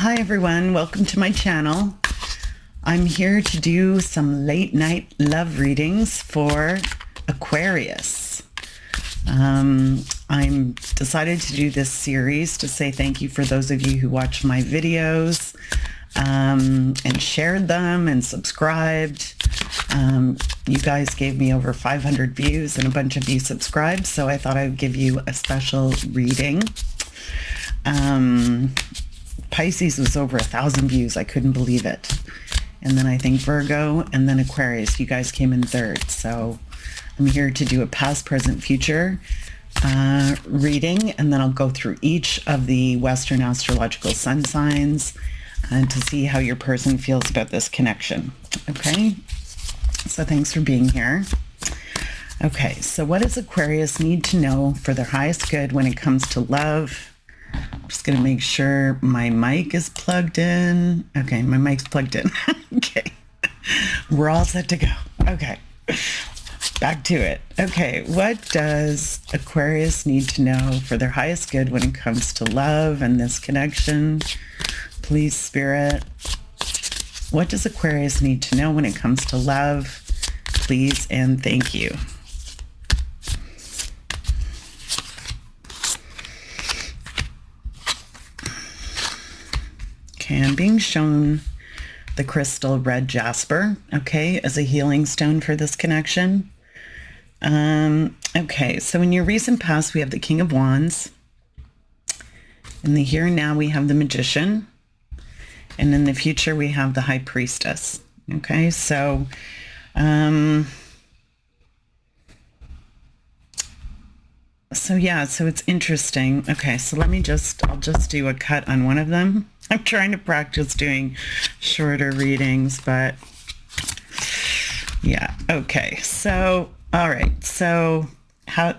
Hi everyone, welcome to my channel. I'm here to do some late night love readings for Aquarius. I'm decided to do this series to say thank you for those of you who watched my videos and shared them and subscribed. You guys gave me over 500 views and a bunch of you subscribed, so I thought I'd give you a special reading. Pisces was over 1,000 views. I couldn't believe it. And then I think Virgo and then Aquarius. You guys came in third. So I'm here to do a past, present, future reading. And then I'll go through each of the Western astrological sun signs to see how your person feels about this connection. Okay. So thanks for being here. Okay. So what does Aquarius need to know for their highest good when it comes to love? I'm just going to make sure my mic is plugged in. Okay, my mic's plugged in. Okay, we're all set to go. Okay, back to it. Okay, what does Aquarius need to know for their highest good when it comes to love and this connection? Please, Spirit. What does Aquarius need to know when it comes to love? Please and thank you. Okay, I'm being shown the crystal red jasper, okay, as a healing stone for this connection. Okay, so in your recent past, we have the King of Wands. In the here and now, we have the Magician. And in the future, we have the High Priestess. Okay, so so it's interesting. Okay, so I'll just do a cut on one of them. I'm trying to practice doing shorter readings, but yeah. Okay. So, all right. So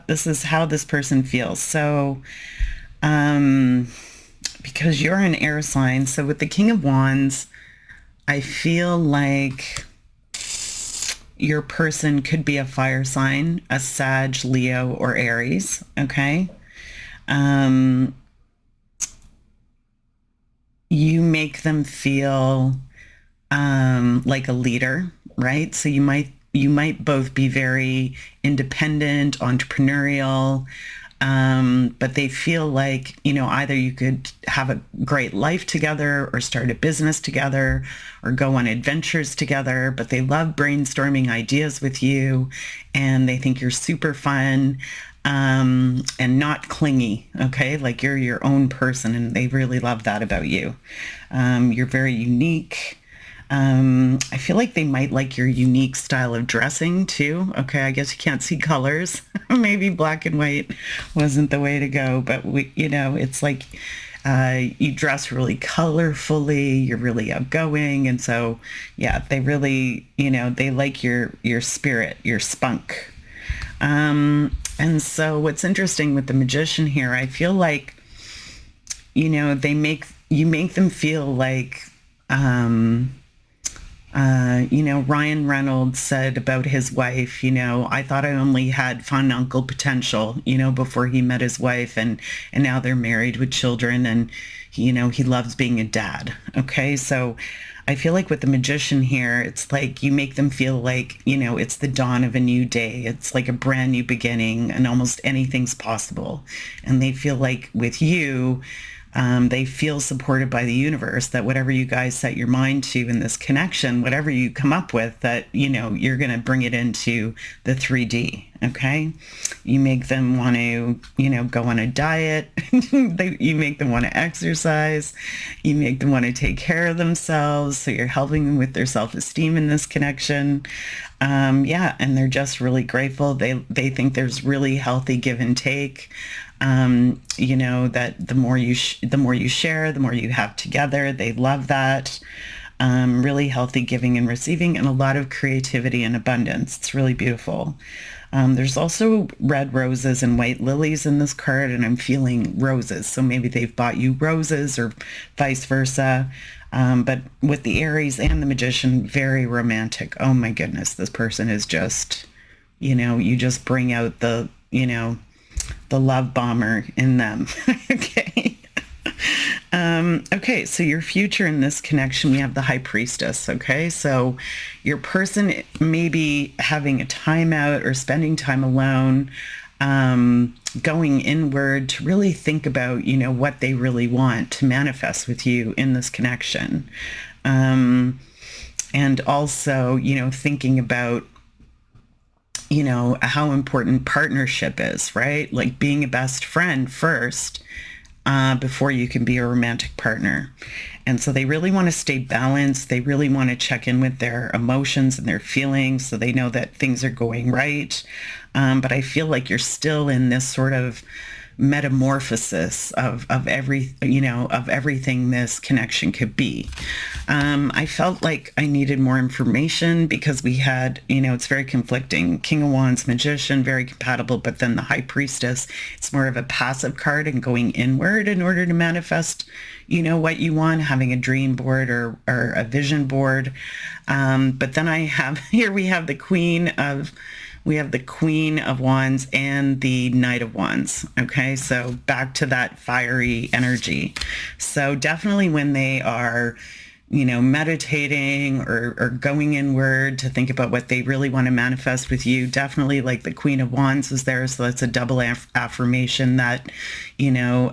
this is how this person feels. So, because you're an air sign. So with the King of Wands, I feel like your person could be a fire sign, a Sag, Leo, or Aries. Okay. You make them feel like a leader, right? So you might both be very independent, entrepreneurial, but they feel like, either you could have a great life together or start a business together or go on adventures together, but they love brainstorming ideas with you and they think you're super fun. And not clingy, okay? Like you're your own person and they really love that about you. You're very unique. I feel like they might like your unique style of dressing too. Okay, I guess you can't see colors. Maybe black and white wasn't the way to go, but it's like you dress really colorfully, you're really outgoing, and so yeah, they really, they like your spirit, your spunk. And so what's interesting with the Magician here, I feel like, you make them feel like, Ryan Reynolds said about his wife, I thought I only had fun uncle potential, before he met his wife and now they're married with children and, he loves being a dad. Okay. So I feel like with the Magician here, it's like you make them feel like, it's the dawn of a new day. It's like a brand new beginning and almost anything's possible. And they feel like with you, they feel supported by the universe, that whatever you guys set your mind to in this connection, whatever you come up with, that, you're going to bring it into the 3D. Okay. You make them want to, go on a diet. You make them want to exercise. You make them want to take care of themselves. So you're helping them with their self-esteem in this connection. And they're just really grateful. They think there's really healthy give and take. That the more you share, the more you have together. They love that. Really healthy giving and receiving, and a lot of creativity and abundance. It's really beautiful. There's also red roses and white lilies in this card, and I'm feeling roses. So maybe they've bought you roses or vice versa. But with the Aries and the Magician, very romantic. Oh my goodness, this person is just, you just bring out the love bomber in them. Okay. Okay, so your future in this connection, we have the High Priestess, okay? So your person may be having a timeout or spending time alone, going inward to really think about, you know, what they really want to manifest with you in this connection. And also, you know, thinking about, you know, how important partnership is, right? Like being a best friend first, before you can be a romantic partner. And so they really want to stay balanced. They really want to check in with their emotions and their feelings so they know that things are going right. But I feel like you're still in this sort of metamorphosis of everything this connection could be. I felt like I needed more information because we had, you know, it's very conflicting. King of Wands, Magician, very compatible, but then the High Priestess, it's more of a passive card and going inward in order to manifest, you know, what you want, having a dream board or a vision board. But then I have, here we have the Queen of Wands and the Knight of Wands. Okay, so back to that fiery energy. So definitely when they are, you know, meditating or going inward to think about what they really want to manifest with you, definitely like the Queen of Wands is there. So that's a double affirmation that, you know,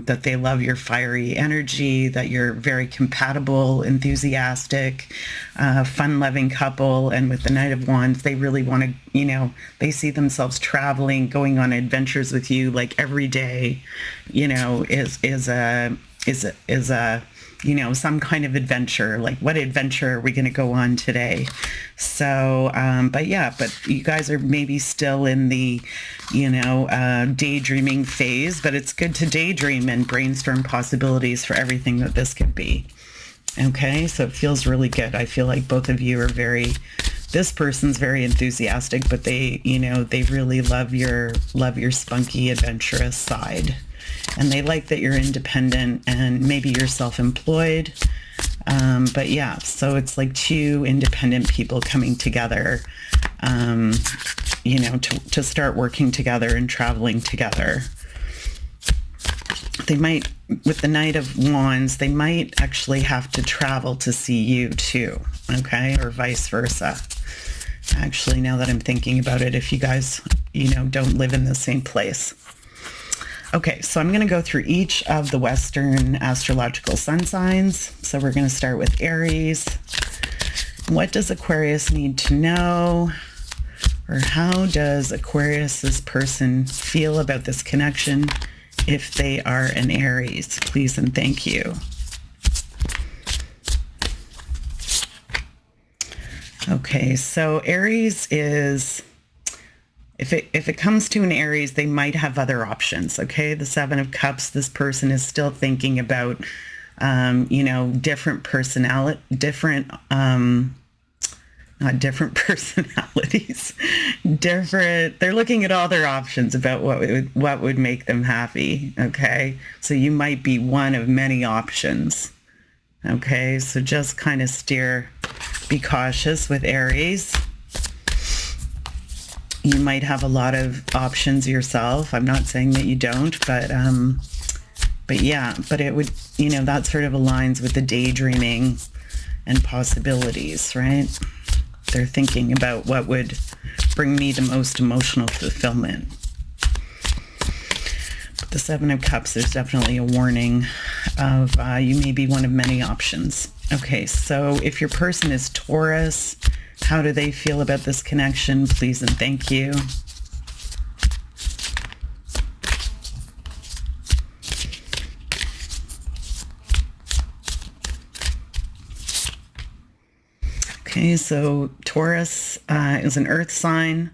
that they love your fiery energy, that you're very compatible, enthusiastic, fun-loving couple. And with the Knight of Wands, they really want to, you know, they see themselves traveling, going on adventures with you, like every day, you know, is a you know, some kind of adventure. Like, what adventure are we going to go on today? So, but you guys are maybe still in the, you know, daydreaming phase, but it's good to daydream and brainstorm possibilities for everything that this could be. Okay, so it feels really good. I feel like both of you are this person's very enthusiastic, but they, you know, they really love your spunky, adventurous side. And they like that you're independent and maybe you're self-employed. But yeah, so it's like two independent people coming together, you know, to start working together and traveling together. They might, with the Knight of Wands, they might actually have to travel to see you too, okay? Or vice versa. Actually, now that I'm thinking about it, if you guys, you know, don't live in the same place. Okay, so I'm going to go through each of the Western astrological sun signs. So we're going to start with Aries. What does Aquarius need to know? Or how does Aquarius's person feel about this connection if they are an Aries? Please and thank you. Okay, so Aries is... If it comes to an Aries, they might have other options, okay? The Seven of Cups, this person is still thinking about, you know, different personalities, they're looking at all their options about what would make them happy, okay? So you might be one of many options, okay? So just kind of be cautious with Aries. You might have a lot of options yourself. I'm not saying that you don't, but yeah, but it would, you know, that sort of aligns with the daydreaming and possibilities, right? They're thinking about what would bring me the most emotional fulfillment. But the Seven of Cups, there's definitely a warning of you may be one of many options. Okay, so if your person is Taurus, how do they feel about this connection? Please and thank you. Okay, so Taurus is an earth sign.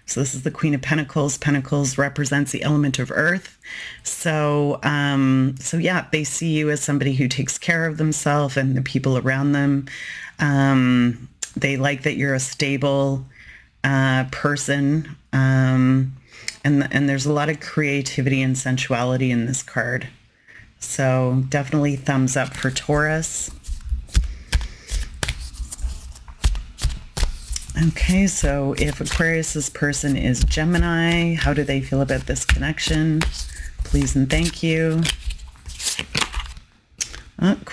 So this is the Queen of Pentacles. Pentacles represents the element of earth. So, so yeah, they see you as somebody who takes care of themselves and the people around them. They like that you're a stable person, and there's a lot of creativity and sensuality in this card. So definitely thumbs up for Taurus. Okay, so if Aquarius's person is Gemini, how do they feel about this connection? Please and thank you.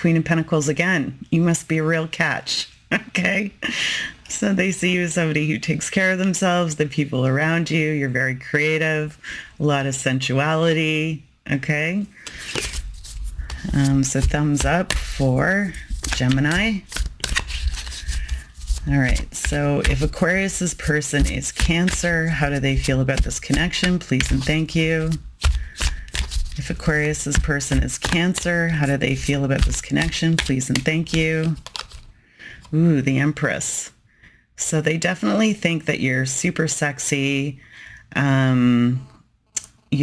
Queen of Pentacles again. You must be a real catch. Okay. So they see you as somebody who takes care of themselves, the people around you. You're very creative, a lot of sensuality. Okay. So thumbs up for Gemini. All right. So if Aquarius's person is Cancer, how do they feel about this connection? Please and thank you. If Aquarius's person is Cancer, how do they feel about this connection? Please and thank you. Ooh, the Empress. So they definitely think that you're super sexy. You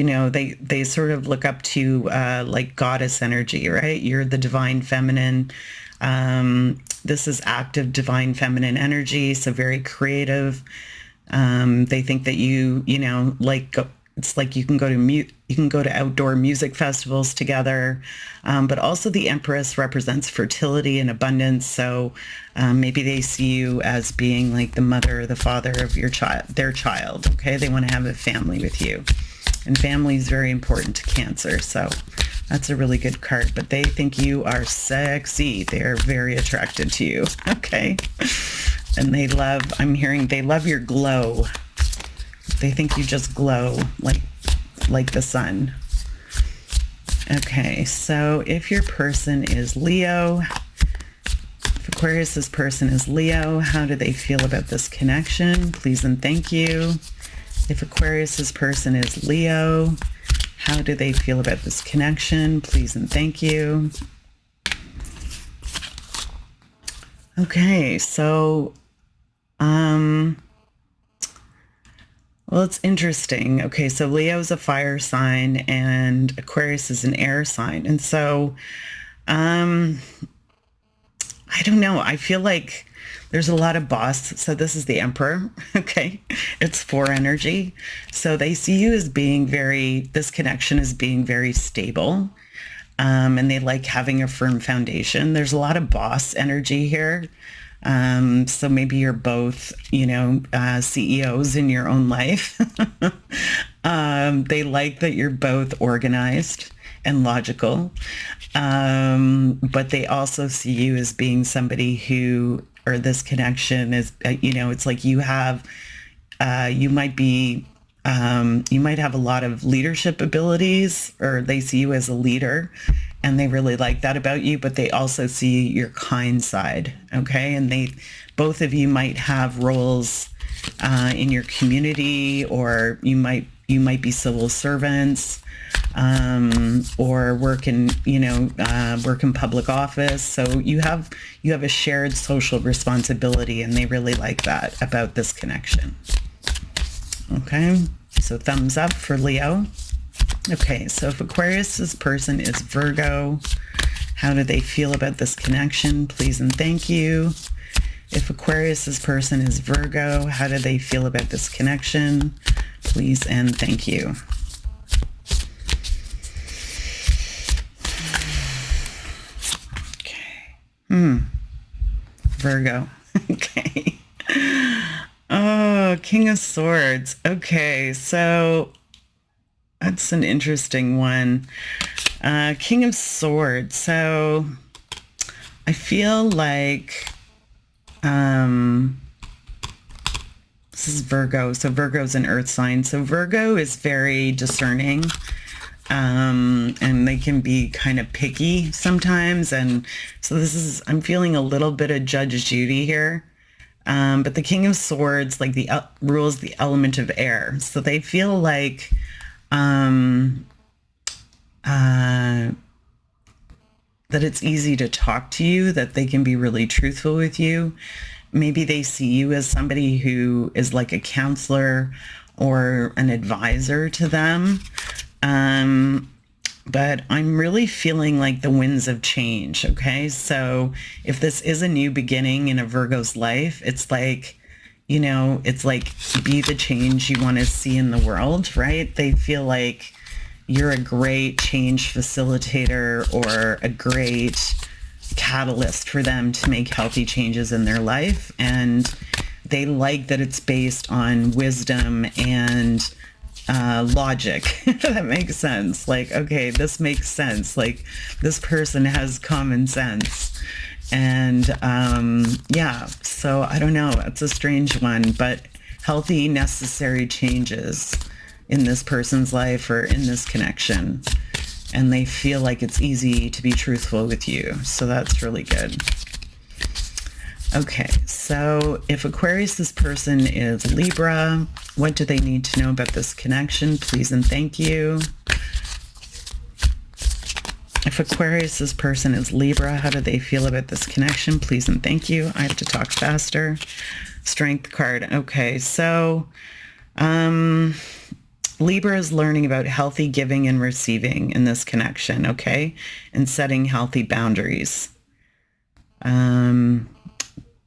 know, they sort of look up to like goddess energy, right? You're the divine feminine. This is active divine feminine energy, so very creative. They think that you know, like it's like you can go to outdoor music festivals together. But also the Empress represents fertility and abundance. So maybe they see you as being like the mother or the father of their child. Okay, they want to have a family with you. And family is very important to Cancer, so that's a really good card. But they think you are sexy. They're very attracted to you, okay? And I'm hearing they love your glow. They think you just glow like the sun. Okay, so if your person is Leo, if Aquarius's person is Leo, how do they feel about this connection? Please and thank you. If Aquarius's person is Leo, how do they feel about this connection? Please and thank you. Okay, so, well, it's interesting. Okay, so Leo is a fire sign and Aquarius is an air sign. And so, I don't know. I feel like there's a lot of boss. So this is the Emperor. Okay. It's 4 energy. So they see you as being this connection is being very stable. And they like having a firm foundation. There's a lot of boss energy here. So maybe you're both, you know, CEOs in your own life. They like that you're both organized and logical. But they also see you as being somebody who, or this connection is, you know, it's like you have, you might have a lot of leadership abilities, or they see you as a leader and they really like that about you, but they also see your kind side. Okay. And both of you might have roles, in your community, or you might be civil servants, or work in public office. So you have a shared social responsibility, and they really like that about this connection. Okay, so thumbs up for Leo. Okay, so if Aquarius's person is Virgo, how do they feel about this connection? Please and thank you. If Aquarius's person is Virgo, how do they feel about this connection? Please and thank you. Okay. Virgo. Okay. Oh, King of Swords. Okay, so that's an interesting one. King of Swords. So I feel like this is Virgo. So Virgo's an earth sign. So Virgo is very discerning. And they can be kind of picky sometimes. And so I'm feeling a little bit of Judge Judy here. But the King of Swords, like rules the element of air. So they feel like, that it's easy to talk to you, that they can be really truthful with you. Maybe they see you as somebody who is like a counselor or an advisor to them. But I'm really feeling like the winds of change. Okay. So if this is a new beginning in a Virgo's life, it's like, you know, it's like be the change you want to see in the world, right? They feel like you're a great change facilitator or a great catalyst for them to make healthy changes in their life. And they like that it's based on wisdom and logic. That makes sense. Like, okay, this makes sense. Like, this person has common sense. And yeah, so I don't know. It's a strange one, but healthy, necessary changes in this person's life or in this connection. And they feel like it's easy to be truthful with you. So that's really good. Okay, so if Aquarius, this person is Libra, what do they need to know about this connection? Please and thank you. If Aquarius, this person is Libra, how do they feel about this connection? Please and thank you. I have to talk faster. Strength card. Okay, so Libra is learning about healthy giving and receiving in this connection, okay? And setting healthy boundaries.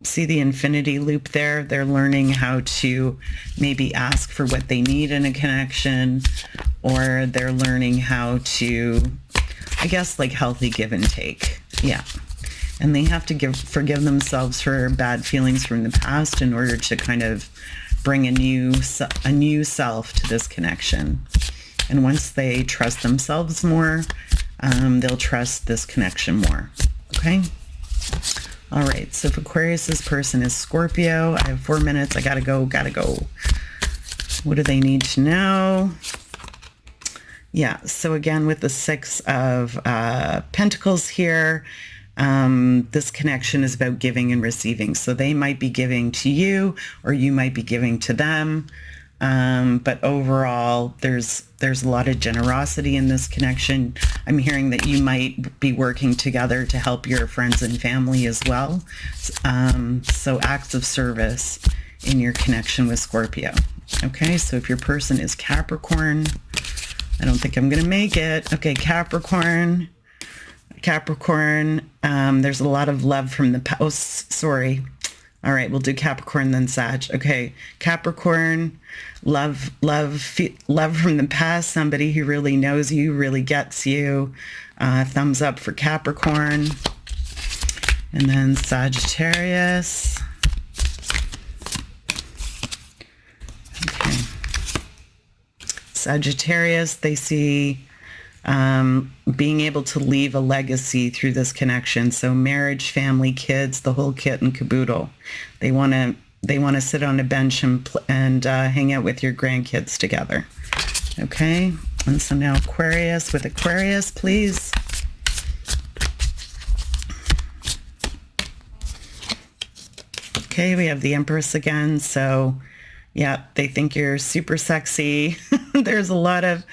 See the infinity loop there? They're learning how to maybe ask for what they need in a connection, or they're learning how to, I guess, like healthy give and take. Yeah. And they have to forgive themselves for bad feelings from the past in order to kind of bring a new self to this connection. And once they trust themselves more, they'll trust this connection more. Okay? All right, so if Aquarius, this person is Scorpio, I have 4 minutes. I gotta go. What do they need to know? Yeah, so again, with the Six of Pentacles here, this connection is about giving and receiving. So they might be giving to you, or you might be giving to them. But overall, there's a lot of generosity in this connection. I'm hearing that you might be working together to help your friends and family as well. So acts of service in your connection with Scorpio. Okay, so if your person is Capricorn, I don't think I'm going to make it. Okay, Capricorn, there's a lot of love from the sorry. All right, we'll do Capricorn, then Sag. Okay, Capricorn, love from the past, somebody who really knows you, really gets you. Thumbs up for Capricorn. And then Sagittarius. Okay. Sagittarius, they see being able to leave a legacy through this connection. So marriage, family, kids, the whole kit and caboodle. They want to sit on a bench and hang out with your grandkids together. Okay. And so now Aquarius, with Aquarius, please. Okay, we have the Empress again. So yeah, they think you're super sexy. There's a lot of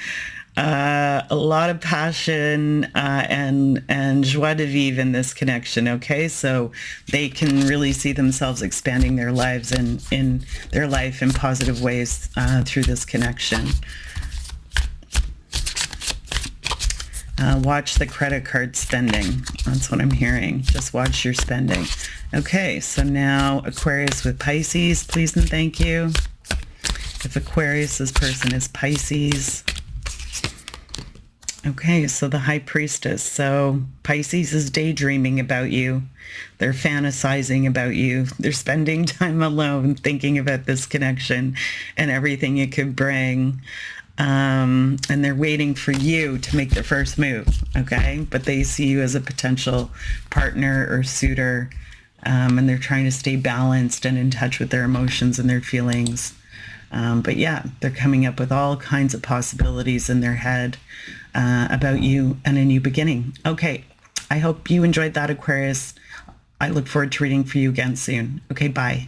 passion and joie de vivre in this connection. Okay, so they can really see themselves expanding their lives in their life in positive ways through this connection. Watch the credit card spending. That's what I'm hearing. Just watch your spending. Okay, so now Aquarius with Pisces, please and thank you. If Aquarius, this person is Pisces. Okay, so the High Priestess. So Pisces is daydreaming about you. They're fantasizing about you. They're spending time alone thinking about this connection and everything it could bring. And they're waiting for you to make the first move, okay? But they see you as a potential partner or suitor, and they're trying to stay balanced and in touch with their emotions and their feelings. But yeah, they're coming up with all kinds of possibilities in their head about you and a new beginning. Okay, I hope you enjoyed that, Aquarius. I look forward to reading for you again soon. Okay, bye.